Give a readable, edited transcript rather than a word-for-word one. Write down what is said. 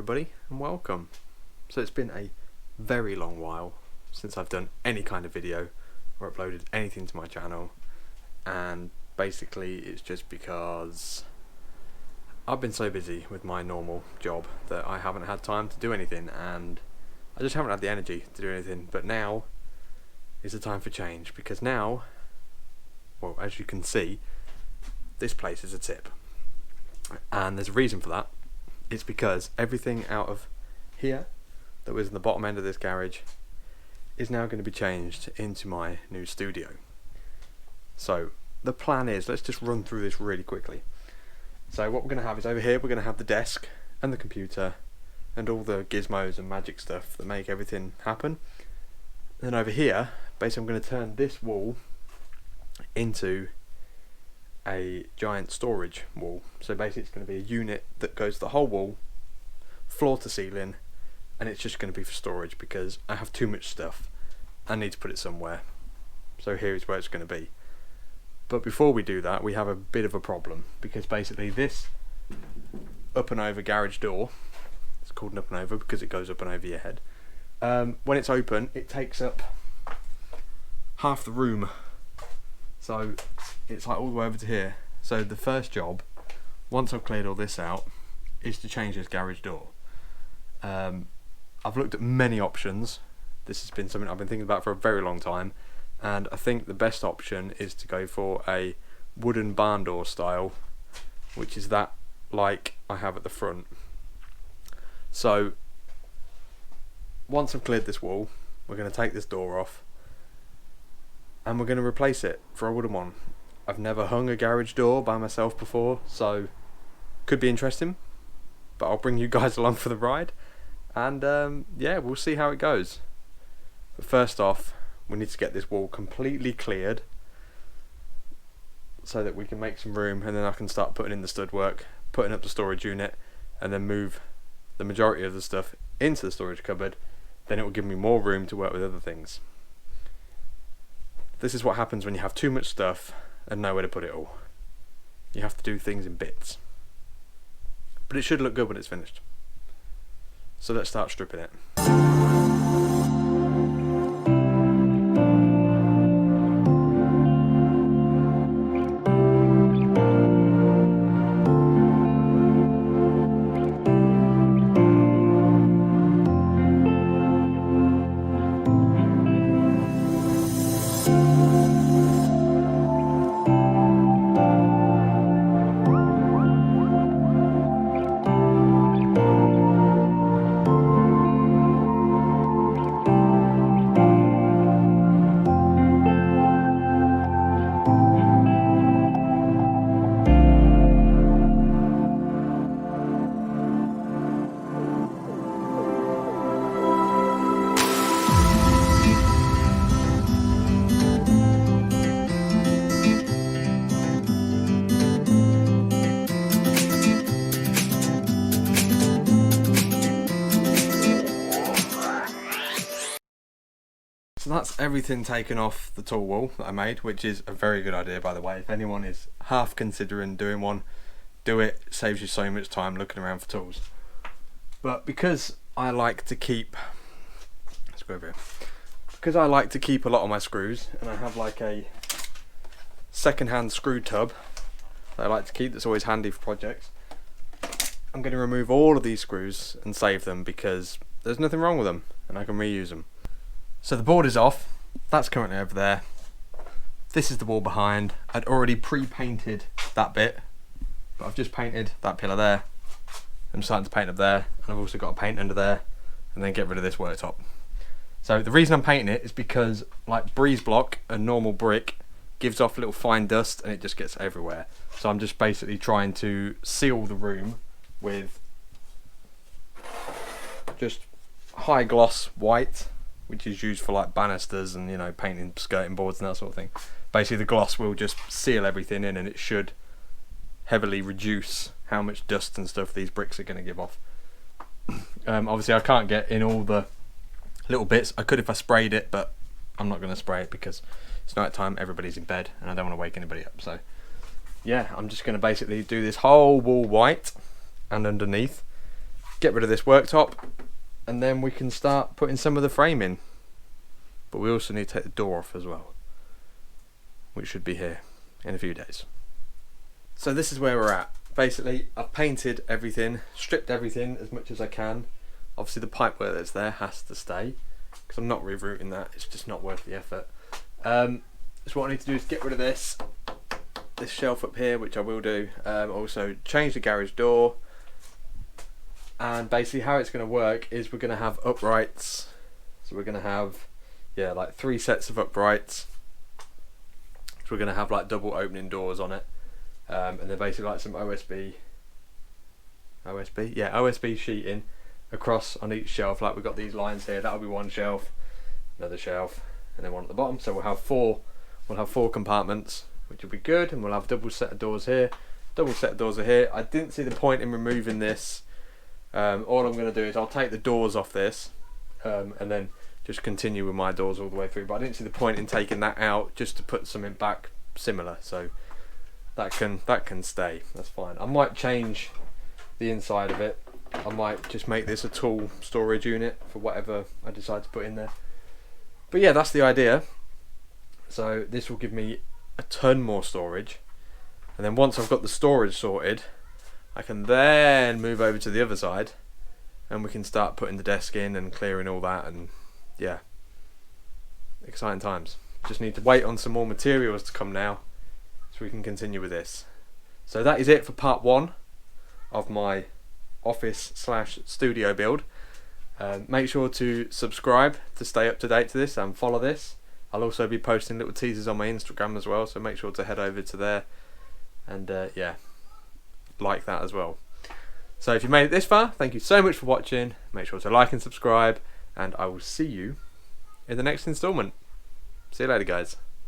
everybody and welcome. So it's been a very long while since I've done any kind of video or uploaded anything to my channel, and basically it's just because I've been so busy with my normal job that I haven't had time to do anything, and I just haven't had the energy to do anything. But now is the time for change, because now, well, as you can see, this place is a tip, and there's a reason for that. It's because everything out of here that was in the bottom end of this garage is now going to be changed into my new studio. So the plan is, let's just run through this really quickly. So what we're going to have is, over here we're going to have the desk and the computer and all the gizmos and magic stuff that make everything happen. And then over here, basically I'm going to turn this wall into a giant storage wall. So basically it's going to be a unit that goes the whole wall, floor to ceiling, and it's just going to be for storage because I have too much stuff. I need to put it somewhere. So here is where it's going to be. But before we do that, we have a bit of a problem, because basically this up and over garage door, it's called an up and over because it goes up and over your head. When it's open, it takes up half the room. So it's like all the way over to here. So the first job, once I've cleared all this out, is to change this garage door. I've looked at many options. This has been something I've been thinking about for a very long time, and I think the best option is to go for a wooden barn door style, which is that like I have at the front. So once I've cleared this wall, we're going to take this door off and we're going to replace it for a wooden one. I've never hung a garage door by myself before, so could be interesting, but I'll bring you guys along for the ride, and yeah, we'll see how it goes. But first off, we need to get this wall completely cleared so that we can make some room, and then I can start putting in the stud work, putting up the storage unit, and then move the majority of the stuff into the storage cupboard. Then it will give me more room to work with other things. This is what happens when you have too much stuff and nowhere to put it all. You have to do things in bits. But it should look good when it's finished. So let's start stripping it. So that's everything taken off the tool wall that I made, which is a very good idea, by the way. If anyone is half considering doing one, do it. It saves you so much time looking around for tools. But because I like to keep, let's go over here. Because I like to keep a lot of my screws, and I have like a second-hand screw tub that I like to keep that's always handy for projects, I'm going to remove all of these screws and save them, because there's nothing wrong with them and I can reuse them. So the board is off, that's currently over there. This is the wall behind. I'd already pre-painted that bit, but I've just painted that pillar there. I'm starting to paint up there, and I've also got to paint under there, and then get rid of this worktop. So the reason I'm painting it is because, like breeze block and normal brick, gives off little fine dust and it just gets everywhere. So I'm just basically trying to seal the room with just high gloss white, which is used for like banisters and, you know, painting skirting boards and that sort of thing. Basically the gloss will just seal everything in, and it should heavily reduce how much dust and stuff these bricks are going to give off. Obviously I can't get in all the little bits. I could if I sprayed it, but I'm not going to spray it because it's night time, everybody's in bed, and I don't want to wake anybody up. So yeah, I'm just going to basically do this whole wall white and underneath, get rid of this worktop, and then we can start putting some of the frame in. But we also need to take the door off as well, which should be here in a few days. So this is where we're at. Basically, I've painted everything, stripped everything as much as I can. Obviously the pipework that's there has to stay, because I'm not rerouting that, it's just not worth the effort. So what I need to do is get rid of this shelf up here, which I will do. Also change the garage door, and basically how it's going to work is we're going to have uprights. So we're going to have, yeah, like 3 sets of uprights. So we're going to have like double opening doors on it, and then basically like some OSB sheeting across on each shelf. Like we've got these lines here, that'll be one shelf, another shelf, and then one at the bottom. So we'll have four compartments, which will be good, and we'll have double set of doors here, double set of doors are here. I didn't see the point in removing this. All I'm going to do is I'll take the doors off this, and then just continue with my doors all the way through. But I didn't see the point in taking that out just to put something back similar. So that can stay. That's fine. I might change the inside of it. I might just make this a tool storage unit for whatever I decide to put in there. But yeah, that's the idea. So this will give me a ton more storage, and then once I've got the storage sorted, I can then move over to the other side, and we can start putting the desk in and clearing all that. And yeah, exciting times. Just need to wait on some more materials to come now, so we can continue with this. So that is it for part 1 of my office/studio build. Make sure to subscribe to stay up to date to this, and follow this. I'll also be posting little teasers on my Instagram as well, so make sure to head over to there and yeah, like that as well. So if you made it this far, thank you so much for watching. Make sure to like and subscribe, and I will see you in the next installment. See you later, guys.